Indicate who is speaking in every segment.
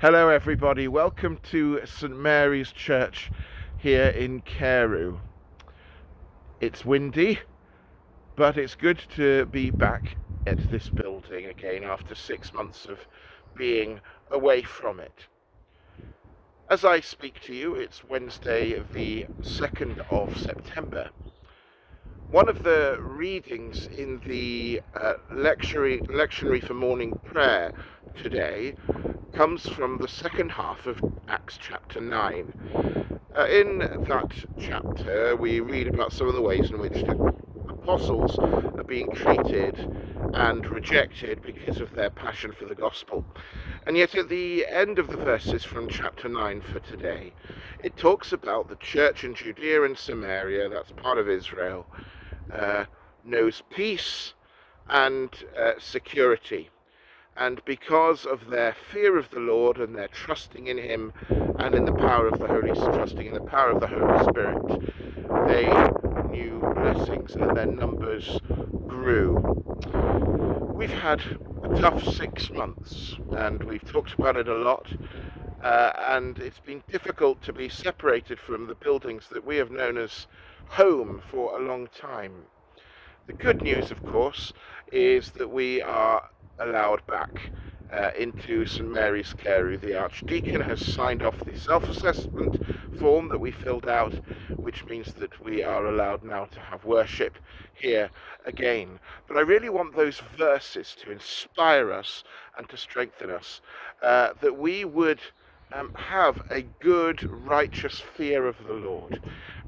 Speaker 1: Hello everybody, welcome to St Mary's Church here in Carew. It's windy, but it's good to be back at this building again after 6 months of being away from it. As I speak to you, it's Wednesday the 2nd of September. One of the readings in the lectionary for morning prayer today comes from the second half of Acts chapter 9. In that chapter, we read about some of the ways in which the apostles are being treated and rejected because of their passion for the gospel. And yet at the end of the verses from chapter 9 for today, it talks about the church in Judea and Samaria, that's part of Israel, knows peace and security. And because of their fear of the Lord and their trusting in Him and in the power of the Holy Spirit, they knew blessings and their numbers grew. We've had a tough 6 months, and we've talked about it a lot, and it's been difficult to be separated from the buildings that we have known as home for a long time. The good news, of course, is that we are allowed back into St Mary's Carew. The Archdeacon has signed off the self-assessment form that we filled out, which means that we are allowed now to have worship here again. But I really want those verses to inspire us and to strengthen us, that we would have a good, righteous fear of the Lord,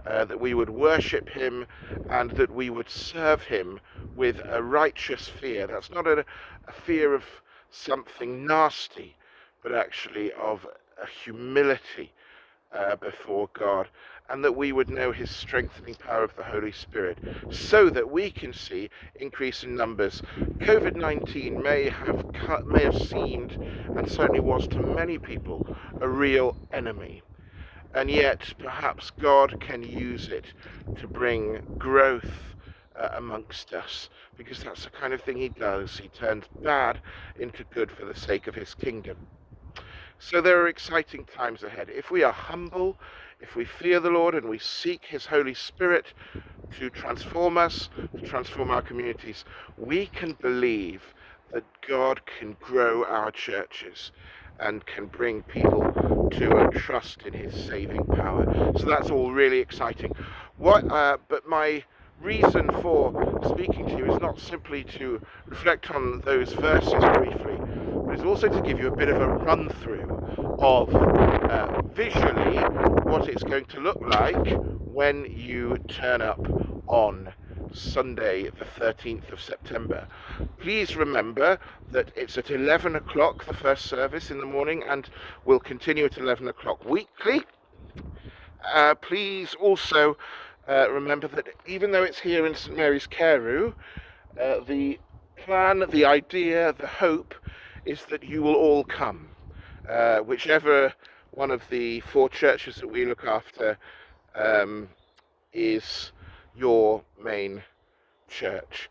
Speaker 1: that we would worship Him and that we would serve Him with a righteous fear. That's not a fear of something nasty, but actually of a humility before God, and that we would know His strengthening power of the Holy Spirit, so that we can see increase in numbers. COVID-19 may have seemed, and certainly was to many people, a real enemy. And yet, perhaps God can use it to bring growth amongst us, because that's the kind of thing He does. He turns bad into good for the sake of His kingdom. So there are exciting times ahead. If we are humble, if we fear the Lord and we seek His Holy Spirit to transform us, to transform our communities, we can believe that God can grow our churches and can bring people to a trust in His saving power. So that's all really exciting. But my reason for speaking to you is not simply to reflect on those verses briefly, but it's also to give you a bit of a run through of visually what it's going to look like when you turn up on Sunday the 13th of September. Please remember that it's at 11 o'clock, the first service in the morning, and will continue at 11 o'clock weekly. Please also remember that even though it's here in St Mary's Carew, the plan, the idea, the hope is that you will all come. Whichever one of the 4 churches that we look after is your main church.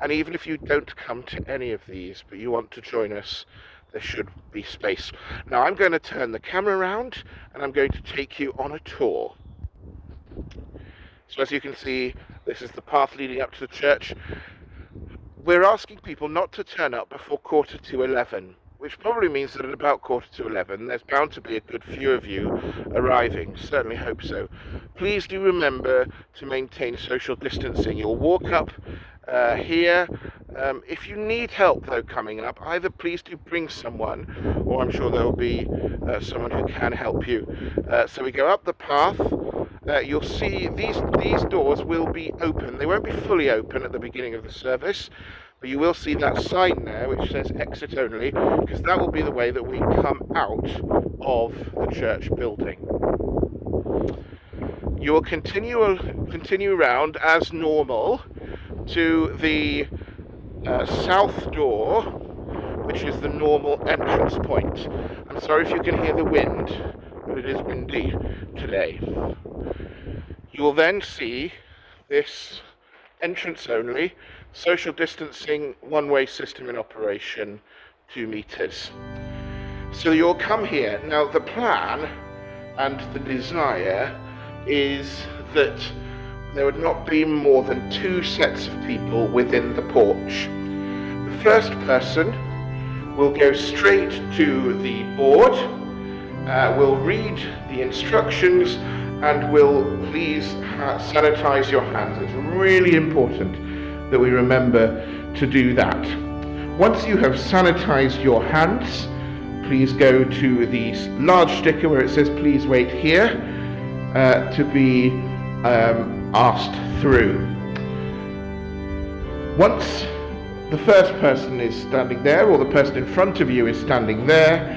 Speaker 1: And even if you don't come to any of these, but you want to join us, there should be space. Now I'm going to turn the camera around and I'm going to take you on a tour. So as you can see, this is the path leading up to the church. We're asking people not to turn up before 11:15, which probably means that at about 11:15 there's bound to be a good few of you arriving. Certainly hope so. Please do remember to maintain social distancing. You'll walk up here. If you need help though coming up, either please do bring someone, or I'm sure there will be someone who can help you. So we go up the path. You'll see these doors will be open. They won't be fully open at the beginning of the service, but you will see that sign there which says exit only, because that will be the way that we come out of the church building. You will continue round as normal to the south door, which is the normal entrance point. I'm sorry if you can hear the wind, but it is windy today. You will then see this entrance only, social distancing, one-way system in operation, 2 meters. So you'll come here. Now the plan and the desire is that there would not be more than 2 sets of people within the porch. The first person will go straight to the board, will read the instructions, and will please sanitize your hands. It's really important that we remember to do that. Once you have sanitized your hands, please go to the large sticker where it says please wait here to be asked through. Once the first person is standing there, or the person in front of you is standing there,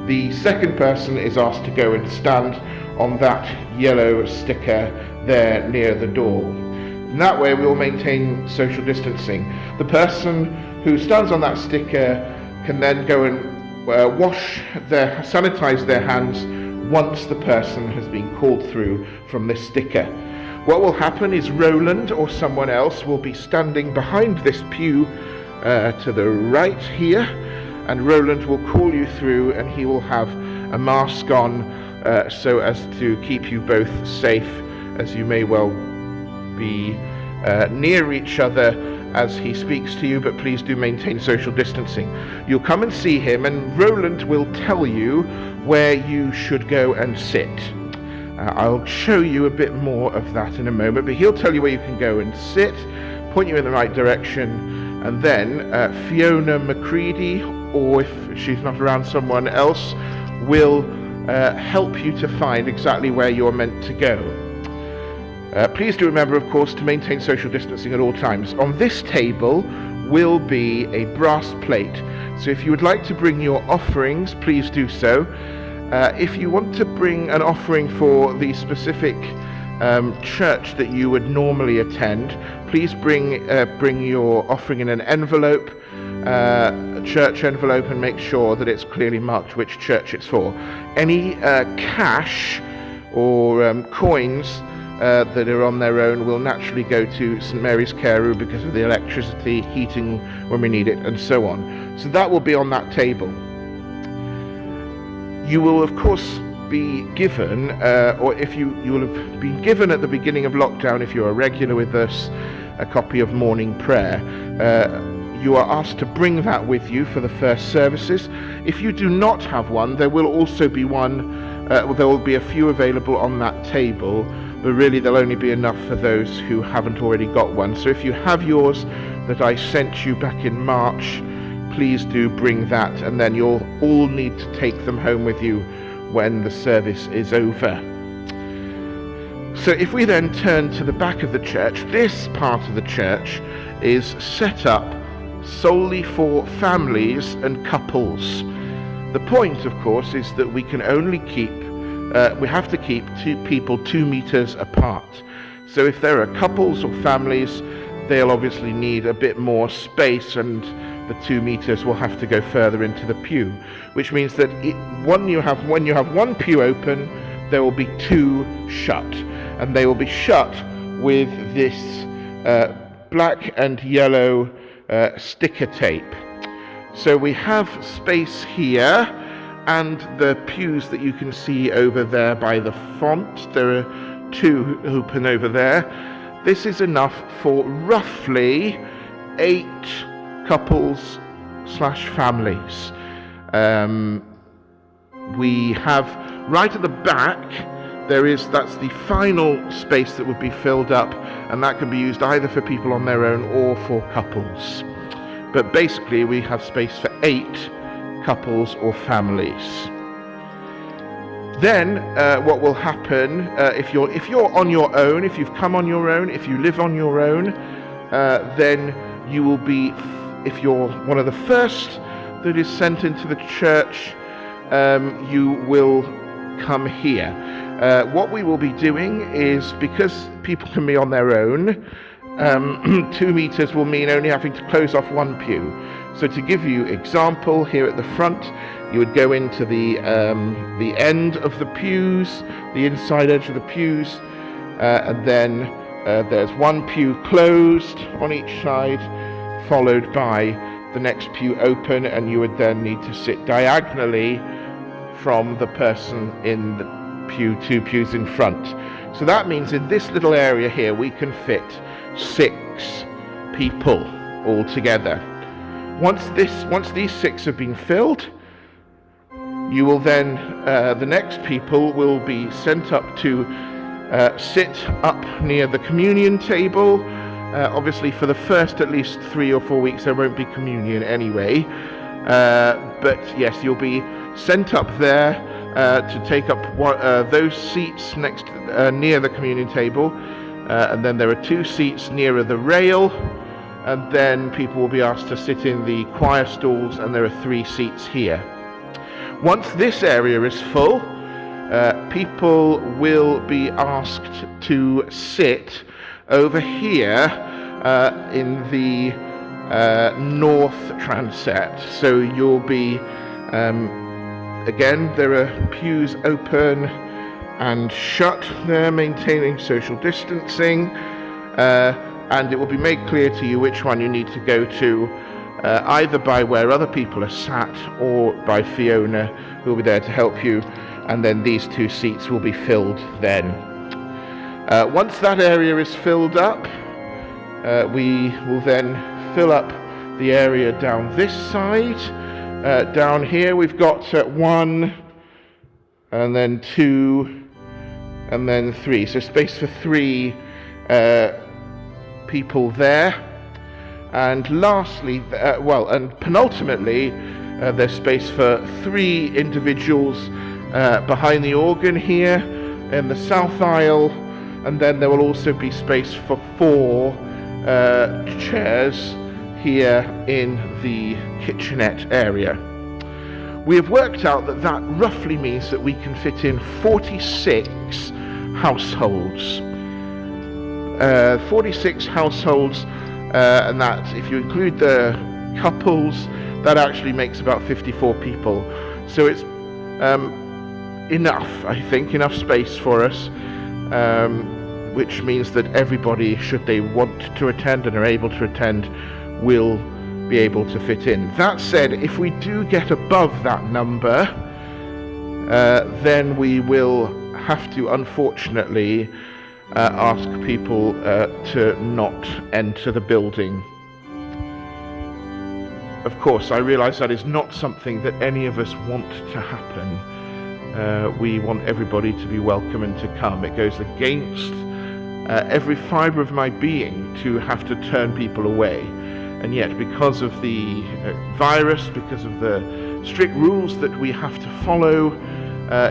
Speaker 1: the second person is asked to go and stand on that yellow sticker there near the door. In that way we will maintain social distancing. The person who stands on that sticker can then go and sanitize their hands once the person has been called through from this sticker. What will happen is Roland or someone else will be standing behind this pew to the right here, and Roland will call you through, and he will have a mask on so as to keep you both safe, as you may well be near each other as he speaks to you, but please do maintain social distancing. You'll come and see him, and Roland will tell you where you should go and sit. I'll show you a bit more of that in a moment, but he'll tell you where you can go and sit, point you in the right direction, and then Fiona McCready, or if she's not around, someone else, will help you to find exactly where you're meant to go. Please do remember, of course, to maintain social distancing at all times. On this table will be a brass plate, so if you would like to bring your offerings, please do so. If you want to bring an offering for the specific church that you would normally attend, please bring your offering in an envelope, a church envelope, and make sure that it's clearly marked which church it's for. Any cash or coins that are on their own will naturally go to St Mary's Carew because of the electricity, heating when we need it, and so on. So that will be on that table. You will, of course, be given, or if you will have been given at the beginning of lockdown, if you're a regular with us, a copy of morning prayer. You are asked to bring that with you for the first services. If you do not have one, there will also be one, there will be a few available on that table, but really there'll only be enough for those who haven't already got one. So if you have yours that I sent you back in March, please do bring that, and then you'll all need to take them home with you when the service is over. So if we then turn to the back of the church, this part of the church is set up solely for families and couples. The point, of course, is that we can only we have to keep 2 people 2 meters apart. So if there are couples or families, they'll obviously need a bit more space, and the 2 meters will have to go further into the pew, which means that when you have 1 pew open, there will be 2 shut, and they will be shut with this black and yellow sticker tape. So we have space here, and the pews that you can see over there by the font, there are 2 open over there. This is enough for roughly 8 couples / families. We have right at the back, that's the final space that would be filled up, and that can be used either for people on their own or for couples. But basically we have space for 8 couples or families. Then what will happen, if you're on your own, if you've come on your own, if you live on your own, then you will be, if you're one of the first that is sent into the church, you will come here. What we will be doing is, because people can be on their own, 2 meters will mean only having to close off 1 pew. So to give you example, here at the front, you would go into the end of the pews, the inside edge of the pews, and then there's 1 pew closed on each side, followed by the next pew open, and you would then need to sit diagonally from the person in the pew, 2 pews in front. So that means in this little area here we can fit 6 people all together. Once these 6 have been filled, you will then, the next people will be sent up to sit up near the communion table. Obviously for the first at least 3 or 4 weeks there won't be communion anyway, but yes, you'll be sent up there to take up those seats next near the communion table, and then there are 2 seats nearer the rail, and then people will be asked to sit in the choir stalls, and there are 3 seats here. Once this area is full, people will be asked to sit over here in the north transept. So you'll be, again, there are pews open and shut there, maintaining social distancing, and it will be made clear to you which one you need to go to, either by where other people are sat or by Fiona, who will be there to help you, and then these 2 seats will be filled then. Once that area is filled up, we will then fill up the area down this side. Down here we've got 1, and then 2, and then 3. So space for 3 people there. And lastly, and penultimately, there's space for 3 individuals behind the organ here in the south aisle, and then there will also be space for 4 chairs here in the kitchenette area. We have worked out that roughly means that we can fit in 46 households. 46 households, and that, if you include the couples, that actually makes about 54 people. So it's enough, I think, enough space for us, which means that everybody, should they want to attend and are able to attend, will be able to fit in. That said, if we do get above that number, then we will have to, unfortunately, ask people to not enter the building. Of course, I realise that is not something that any of us want to happen. We want everybody to be welcome and to come. It goes against every fibre of my being to have to turn people away. And yet, because of the virus, because of the strict rules that we have to follow,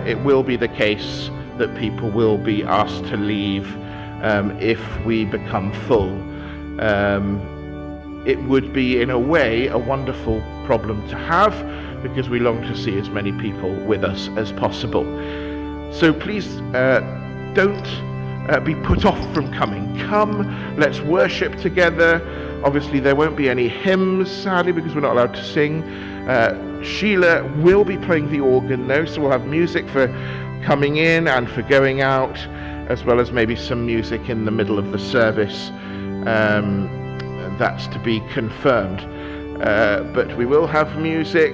Speaker 1: it will be the case that people will be asked to leave if we become full. It would be, in a way, a wonderful problem to have, because we long to see as many people with us as possible. So please don't be put off from coming. Come, let's worship together. Obviously there won't be any hymns, sadly, because we're not allowed to sing. Sheila will be playing the organ though, so we'll have music for coming in and for going out, as well as maybe some music in the middle of the service. That's to be confirmed. But we will have music,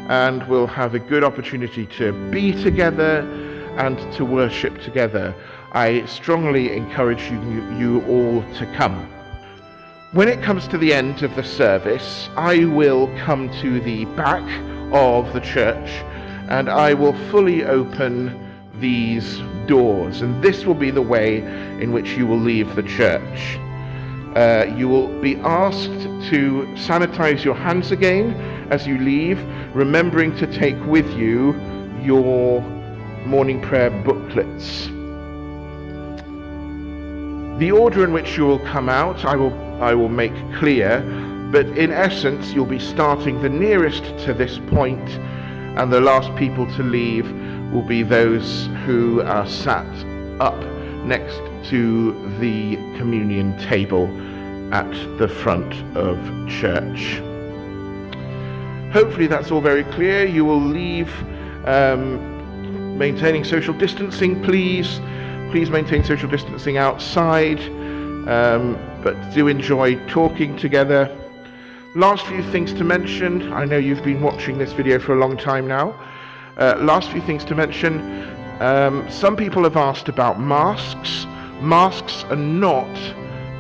Speaker 1: and we'll have a good opportunity to be together and to worship together. I strongly encourage you all to come. When it comes to the end of the service, I will come to the back of the church, and I will fully open these doors, and this will be the way in which you will leave the church. You will be asked to sanitize your hands again as you leave, remembering to take with you your morning prayer booklets. The order in which you will come out, I will make clear, but in essence you'll be starting the nearest to this point, and the last people to leave will be those who are sat up next to the communion table at the front of church. Hopefully that's all very clear. You will leave maintaining social distancing, please. Please maintain social distancing outside, but do enjoy talking together. Last few things to mention. I know you've been watching this video for a long time now. Last few things to mention. Some people have asked about masks. Masks are not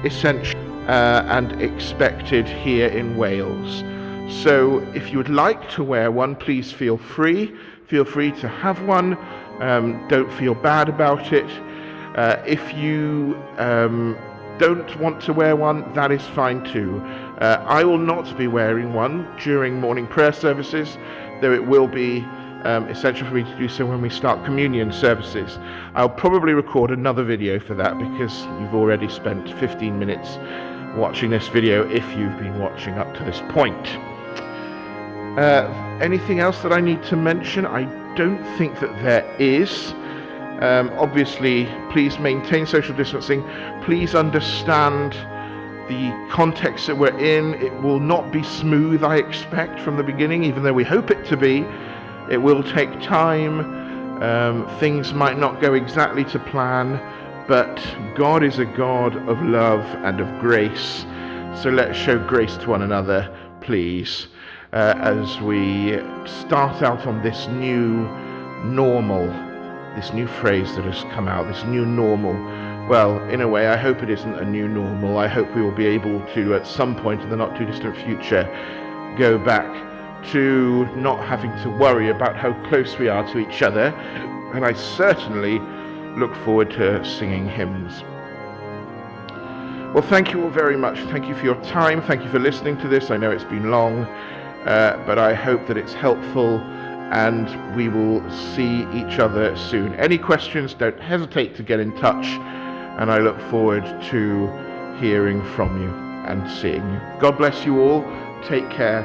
Speaker 1: essential and expected here in Wales. So if you would like to wear one, please feel free. Feel free to have one. Don't feel bad about it. If you don't want to wear one, that is fine too. I will not be wearing one during morning prayer services, though it will be essential for me to do so when we start communion services. I'll probably record another video for that because you've already spent 15 minutes watching this video if you've been watching up to this point. Anything else that I need to mention? I don't think that there is. Obviously, please maintain social distancing. Please understand the context that we're in. It will not be smooth, I expect, from the beginning, even though we hope it to be. It will take time. Things might not go exactly to plan, but God is a God of love and of grace. So let's show grace to one another, please, as we start out on this new normal, this new phrase that has come out, this new normal. Well, in a way, I hope it isn't a new normal. I hope we will be able to, at some point in the not too distant future, go back to not having to worry about how close we are to each other. And I certainly look forward to singing hymns. Well, thank you all very much. Thank you for your time. Thank you for listening to this. I know it's been long, but I hope that it's helpful, and we will see each other soon. Any questions, don't hesitate to get in touch, and I look forward to hearing from you and seeing you. God bless you all. Take care,